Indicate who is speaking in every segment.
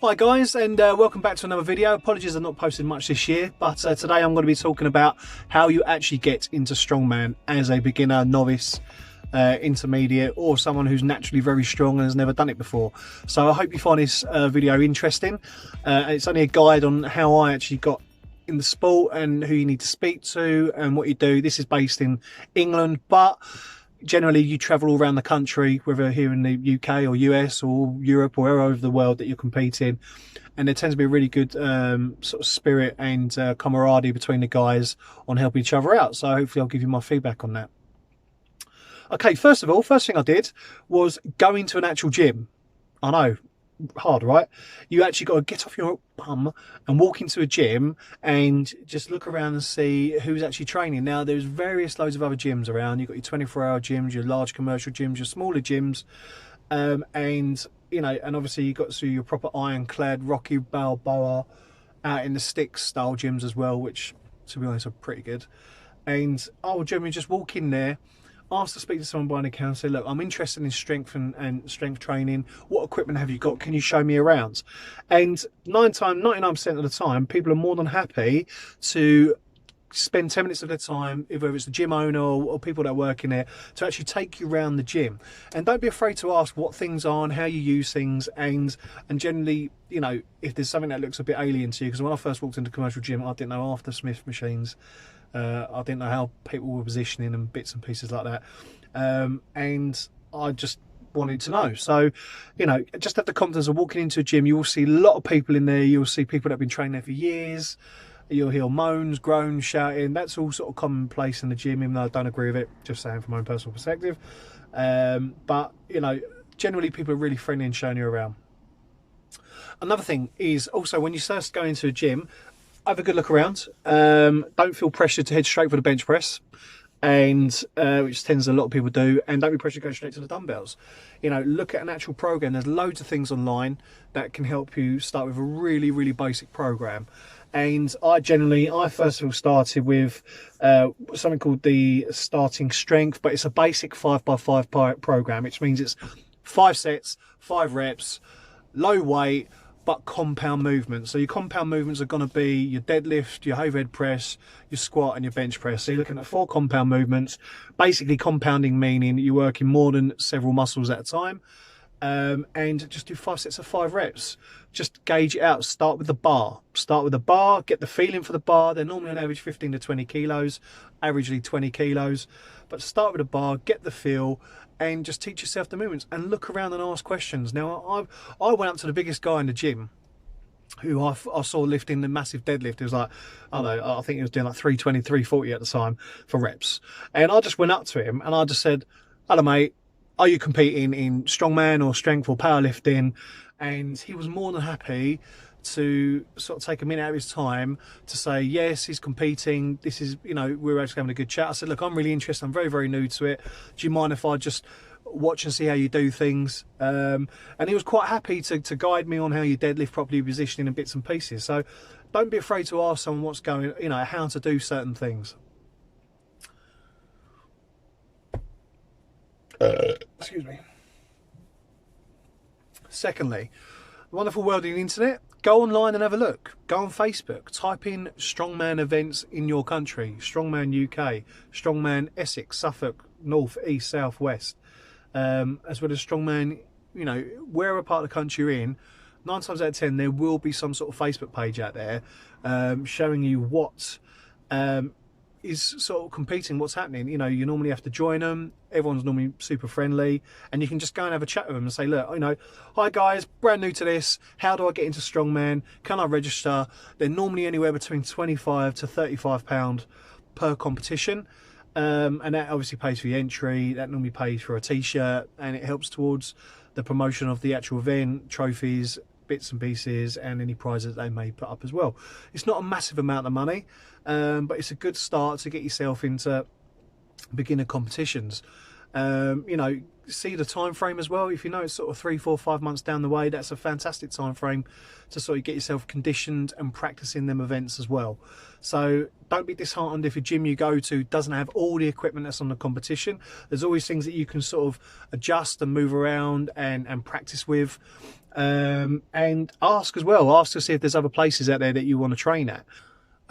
Speaker 1: Hi guys, and welcome back to another video. Apologies I've not posted much this year, but today I'm going to be talking about how you actually get into strongman as a beginner, novice, intermediate, or someone who's naturally very strong and has never done it before. So I hope you find this video interesting. It's only a guide on how I actually got in the sport and who you need to speak to and what you do. This is based in England, but generally you travel all around the country, whether here in the UK or US or Europe or wherever over the world that you're competing, and there tends to be a really good sort of spirit and camaraderie between the guys on helping each other out. So hopefully I'll give you my feedback on that. Okay, first of all, first thing I did was go into an actual gym. I know, hard, right? You actually got to get off your bum and walk into a gym and just look around and see who's actually training. Now there's various loads of other gyms around. You've got your 24-hour gyms, your large commercial gyms, your smaller gyms, and you know, and obviously you've got to see your proper ironclad Rocky Balboa out in the sticks style gyms as well, which to be honest are pretty good. And I would generally just walk in there, ask to speak to someone behind the counter, say, look, I'm interested in strength and strength training. What equipment have you got? Can you show me around? And 99% of the time, people are more than happy to spend 10 minutes of their time, whether it's the gym owner or people that work in there, to actually take you around the gym. And don't be afraid to ask what things are and how you use things, and generally, you know, if there's something that looks a bit alien to you, because when I first walked into a commercial gym, I didn't know half the Smith machines. I didn't know how people were positioning and bits and pieces like that, and I just wanted to know. So, you know, just have the confidence of walking into a gym. You will see a lot of people in there. You'll see people that have been training there for years. You'll hear moans, groans, shouting. That's all sort of commonplace in the gym, even though I don't agree with it, just saying from my own personal perspective. But, you know, generally people are really friendly and showing you around. Another thing is also when you first go into a gym, have a good look around. Don't feel pressured to head straight for the bench press, and which tends a lot of people do, and don't be pressured to go straight to the dumbbells. You know, look at an actual program. There's loads of things online that can help you start with a really basic program. And I first of all started with something called the starting strength, but it's a basic 5x5 program, which means it's 5 sets, 5 reps, low weight, but compound movements. So your compound movements are going to be your deadlift, your overhead press, your squat and your bench press. So you're looking at 4 compound movements, basically compounding meaning you're working more than several muscles at a time. And just do 5 sets of 5 reps. Just gauge it out. Start with the bar. Start with the bar, get the feeling for the bar. They're normally on average 15 to 20 kilos, averagely 20 kilos. But start with the bar, get the feel, and just teach yourself the movements and look around and ask questions. Now, I went up to the biggest guy in the gym who I saw lifting the massive deadlift. It was like, I don't know, I think he was doing like 320, 340 at the time for reps. And I just went up to him and I just said, hello, mate. Are you competing in strongman or strength or powerlifting? And he was more than happy to sort of take a minute out of his time to say, yes, he's competing. This is, you know, we're actually having a good chat. I said, look, I'm really interested. I'm very new to it. Do you mind if I just watch and see how you do things? And he was quite happy to guide me on how you deadlift properly, positioning and bits and pieces. So don't be afraid to ask someone what's going, you know, how to do certain things. Excuse me. Secondly, the wonderful world of the internet. Go online and have a look. Go on Facebook. Type in strongman events in your country. Strongman UK, Strongman Essex, Suffolk, North, East, South, West, as well as strongman. You know, wherever part of the country you're in, 9 times out of 10 there will be some sort of Facebook page out there showing you what is sort of competing, what's happening. You know, you normally have to join them. Everyone's normally super friendly, and you can just go and have a chat with them and say, look, you know, hi guys, brand new to this. How do I get into strongman? Can I register? They're normally anywhere between 25 to 35 pound per competition, and that obviously pays for the entry. That normally pays for a t-shirt, and it helps towards the promotion of the actual event, trophies, bits and pieces, and any prizes they may put up as well. It's not a massive amount of money, but it's a good start to get yourself into beginner competitions. You know, see the time frame as well. If you know it's sort of 3, 4, 5 months down the way, that's a fantastic time frame to sort of get yourself conditioned and practicing them events as well. So don't be disheartened if a gym you go to doesn't have all the equipment that's on the competition. There's always things that you can sort of adjust and move around and practice with. and ask as well. Ask to see if there's other places out there that you want to train at.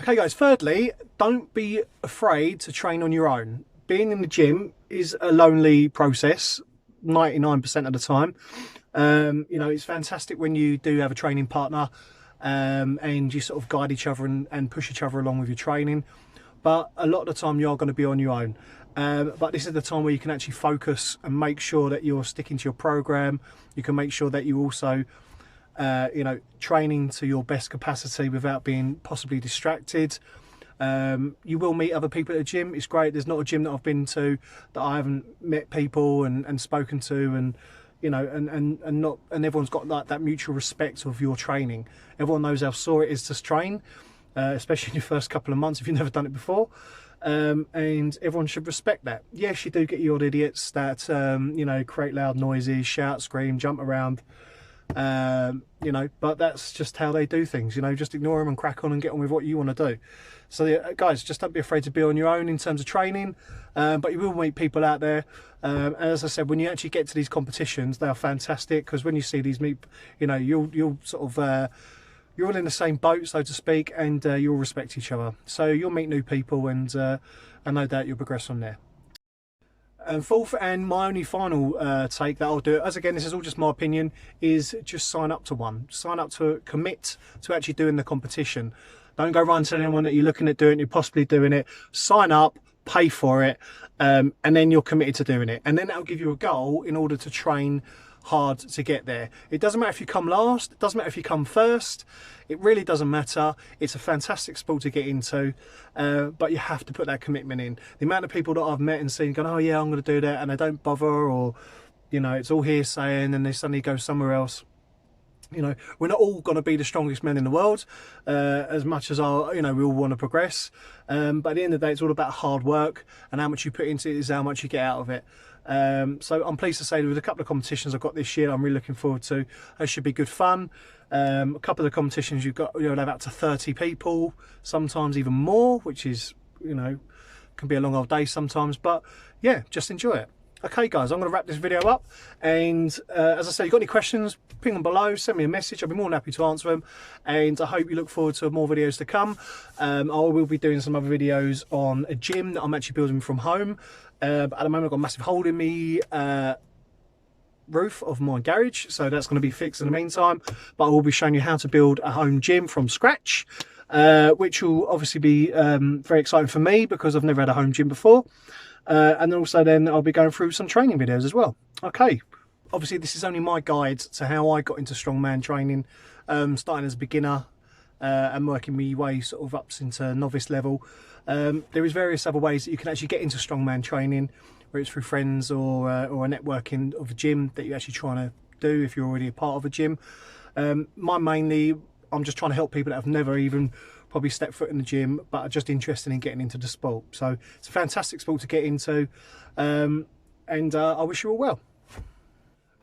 Speaker 1: Okay guys, thirdly, don't be afraid to train on your own. Being in the gym is a lonely process 99% of the time. You know, it's fantastic when you do have a training partner, and you sort of guide each other and push each other along with your training, but a lot of the time you are going to be on your own. But this is the time where you can actually focus and make sure that you're sticking to your program. You can make sure that you also you know, training to your best capacity without being possibly distracted. You will meet other people at the gym. It's great. There's not a gym that I've been to that I haven't met people and spoken to, and you know, and everyone's got like that mutual respect of your training. Everyone knows how sore it is to train, especially in your first couple of months if you've never done it before. And everyone should respect that. Yes, you do get your odd idiots that you know, create loud noises, shout, scream, jump around. You know, but that's just how they do things. You know, just ignore them and crack on and get on with what you want to do. So yeah, guys, just don't be afraid to be on your own in terms of training, but you will meet people out there. And as I said, when you actually get to these competitions, they are fantastic, because when you see these you know, you'll sort of you're all in the same boat, so to speak, and you'll respect each other. So you'll meet new people, and no doubt you'll progress from there. And fourth, and my only final take that I'll do, as again this is all just my opinion, is just sign up to one. Sign up to commit to actually doing the competition. Don't go around telling anyone that you're looking at doing it, you're possibly doing it. Sign up, pay for it, and then you're committed to doing it. And then that'll give you a goal in order to train hard to get there. It doesn't matter if you come last, it doesn't matter if you come first, it really doesn't matter. It's a fantastic sport to get into, but you have to put that commitment in. The amount of people that I've met and seen going, oh yeah, I'm going to do that, and they don't bother, or you know, it's all hearsay, and then they suddenly go somewhere else. You know, we're not all going to be the strongest men in the world, as much as our, you know, we all want to progress, but at the end of the day, it's all about hard work, and how much you put into it is how much you get out of it. So I'm pleased to say that with a couple of competitions I've got this year, I'm really looking forward to. It should be good fun. A couple of the competitions you'll have up to 30 people, sometimes even more, which is, you know, can be a long old day sometimes, but yeah, just enjoy it. Okay guys, I'm going to wrap this video up, and as I said, you've got any questions, ping them below, send me a message, I'll be more than happy to answer them, and I hope you look forward to more videos to come. I will be doing some other videos on a gym that I'm actually building from home. But at the moment I've got a massive hole in me roof of my garage, so that's going to be fixed in the meantime, but I will be showing you how to build a home gym from scratch, which will obviously be very exciting for me because I've never had a home gym before. And also then I'll be going through some training videos as well. Okay, obviously this is only my guide to how I got into strongman training, starting as a beginner and working my way sort of up into novice level. There is various other ways that you can actually get into strongman training, whether it's through friends or a networking of a gym that you're actually trying to do if you're already a part of a gym. Mainly, I'm just trying to help people that have never even probably stepped foot in the gym but are just interested in getting into the sport. So it's a fantastic sport to get into, and I wish you all well.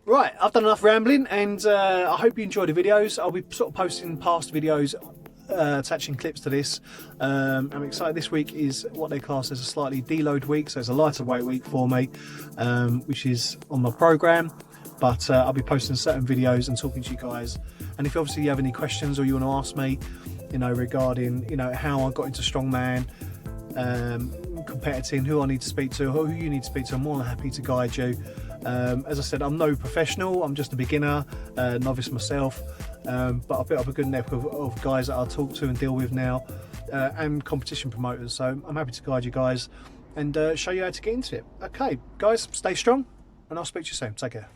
Speaker 1: Right, I've done enough rambling, and I hope you enjoyed the videos. I'll be sort of posting past videos, attaching clips to this. I'm excited. This week is what they class as a slightly deload week, so it's a lighter weight week for me, which is on my program, but I'll be posting certain videos and talking to you guys. And if obviously you have any questions or you want to ask me, you know, regarding, you know, how I got into strongman, competiting, who I need to speak to, who you need to speak to, I'm more than happy to guide you. As I said, I'm no professional, I'm just a beginner, novice myself, but I've built up a good network of guys that I'll talk to and deal with now, and competition promoters, so I'm happy to guide you guys and show you how to get into it. Okay guys, stay strong, and I'll speak to you soon. Take care.